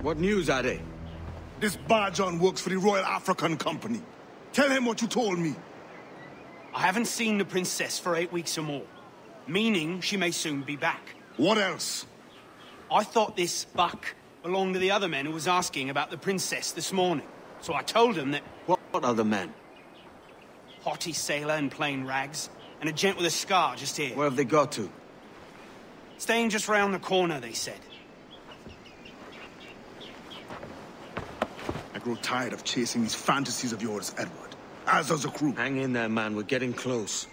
What news are they? This Barjon works for the Royal African Company. Tell him what you told me. I haven't seen the princess for 8 weeks or more, meaning she may soon be back. What else? I thought this buck belonged to the other men who was asking about the princess this morning. So I told him that... What other men? Haughty sailor in plain rags, and a gent with a scar just here. Where have they got to? Staying just round the corner, they said. I grow tired of chasing these fantasies of yours, Edward. As does the crew. Hang in there, man. We're getting close.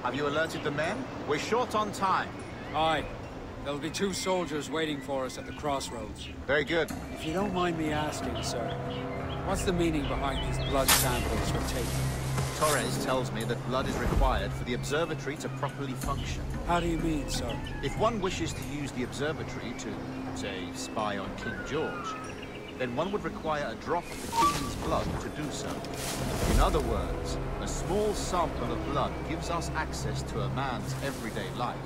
Have you alerted the men? We're short on time. Aye. There'll be 2 soldiers waiting for us at the crossroads. Very good. If you don't mind me asking, sir, what's the meaning behind these blood samples we're taking? Torres tells me that blood is required for the observatory to properly function. How do you mean, sir? If one wishes to use the observatory to, say, spy on King George, then one would require a drop of the King's blood to do so. In other words, a small sample of blood gives us access to a man's everyday life.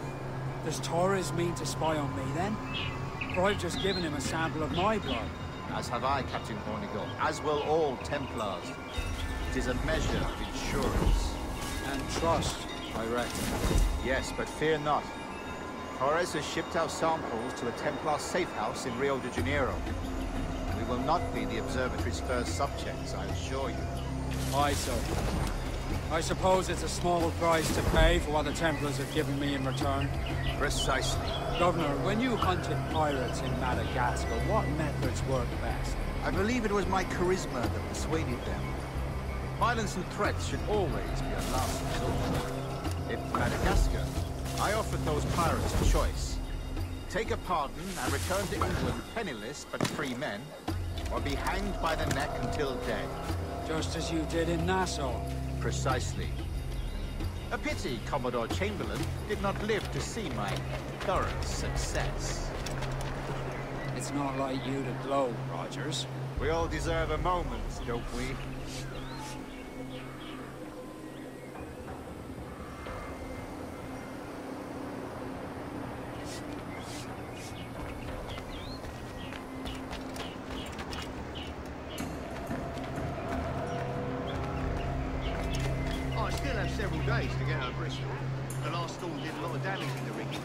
Does Torres mean to spy on me, then? For I've just given him a sample of my blood. As have I, Captain Hornigold, as will all Templars. It is a measure of insurance. And trust, I reckon. Yes, but fear not. Torres has shipped our samples to a Templar safe house in Rio de Janeiro. We will not be the observatory's first subjects, I assure you. Aye, sir. I suppose it's a small price to pay for what the Templars have given me in return. Precisely. Governor, when you hunted pirates in Madagascar, what methods worked best? I believe it was my charisma that persuaded them. Violence and threats should always be a last resort. In Madagascar, I offered those pirates a choice. Take a pardon and return to England penniless but free men, or be hanged by the neck until dead. Just as you did in Nassau. Precisely. A pity Commodore Chamberlain did not live to see my thorough success. It's not like you to gloat, Rogers. We all deserve a moment, don't we? I still have several days to get out of Bristol. The last storm did a lot of damage in the rigging.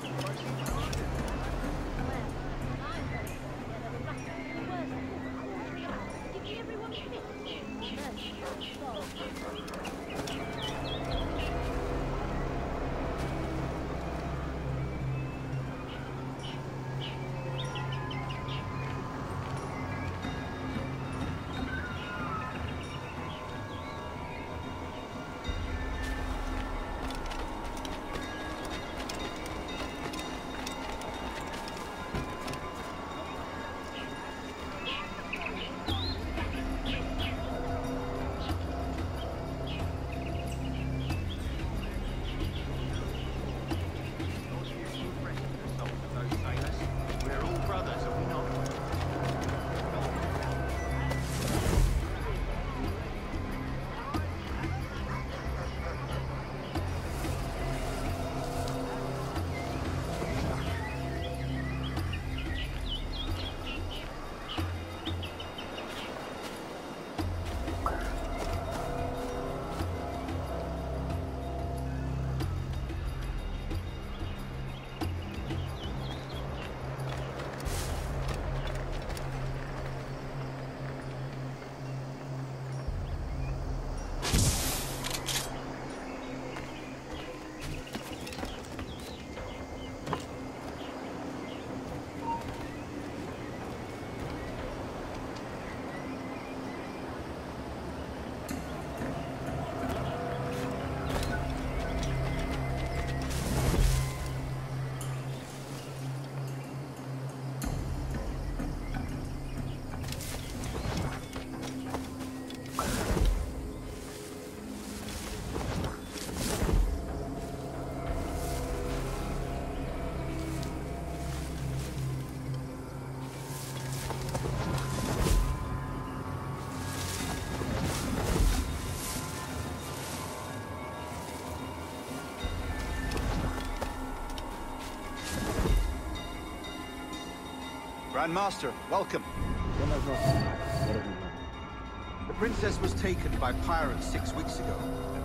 Grandmaster, welcome. The princess was taken by pirates 6 weeks ago,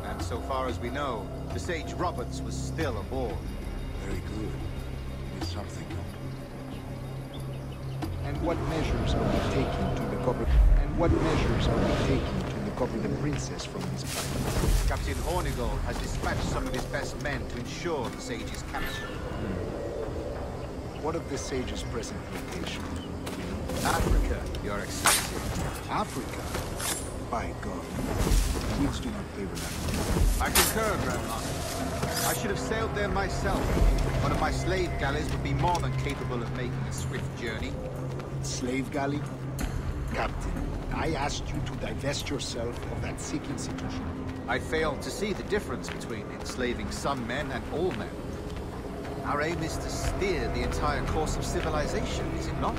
and so far as we know, the sage Roberts was still aboard. Very good. It is something. And what measures are we taking to recover? And what measures are we taking to recover the princess from these pirates? Captain Hornigold has dispatched some of his best men to ensure the sage's capture. What of the sage's present location? Africa, Your Excellency. Africa? By God. Weeds do not favor that. I concur, Grandmaster. I should have sailed there myself. One of my slave galleys would be more than capable of making a swift journey. Slave galley? Captain, I asked you to divest yourself of that sick institution. I failed to see the difference between enslaving some men and all men. Our aim is to steer the entire course of civilization, is it not?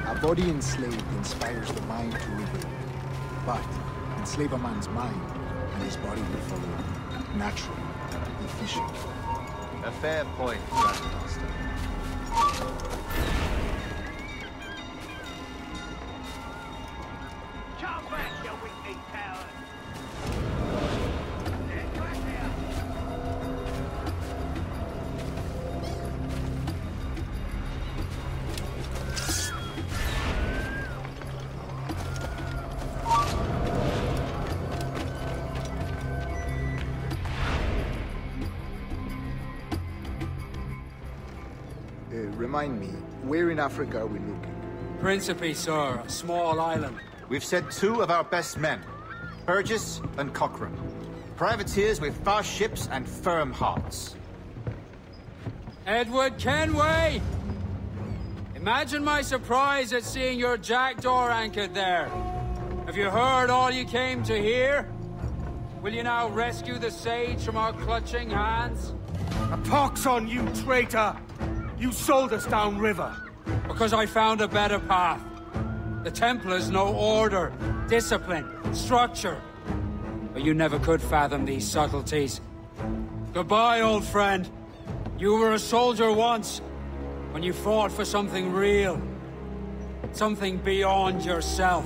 A body enslaved inspires the mind to rebel. But enslave a man's mind, and his body will follow naturally, efficiently. A fair point, Grandmaster. Come back, you weakling coward! Remind me, where in Africa are we looking? Principe, sir, a small island. We've sent 2 of our best men, Burgess and Cochrane. Privateers with fast ships and firm hearts. Edward Kenway! Imagine my surprise at seeing your jackdaw anchored there. Have you heard all you came to hear? Will you now rescue the sage from our clutching hands? A pox on you, traitor! You sold us downriver. Because I found a better path. The Templars know order, discipline, structure. But you never could fathom these subtleties. Goodbye, old friend. You were a soldier once, when you fought for something real. Something beyond yourself.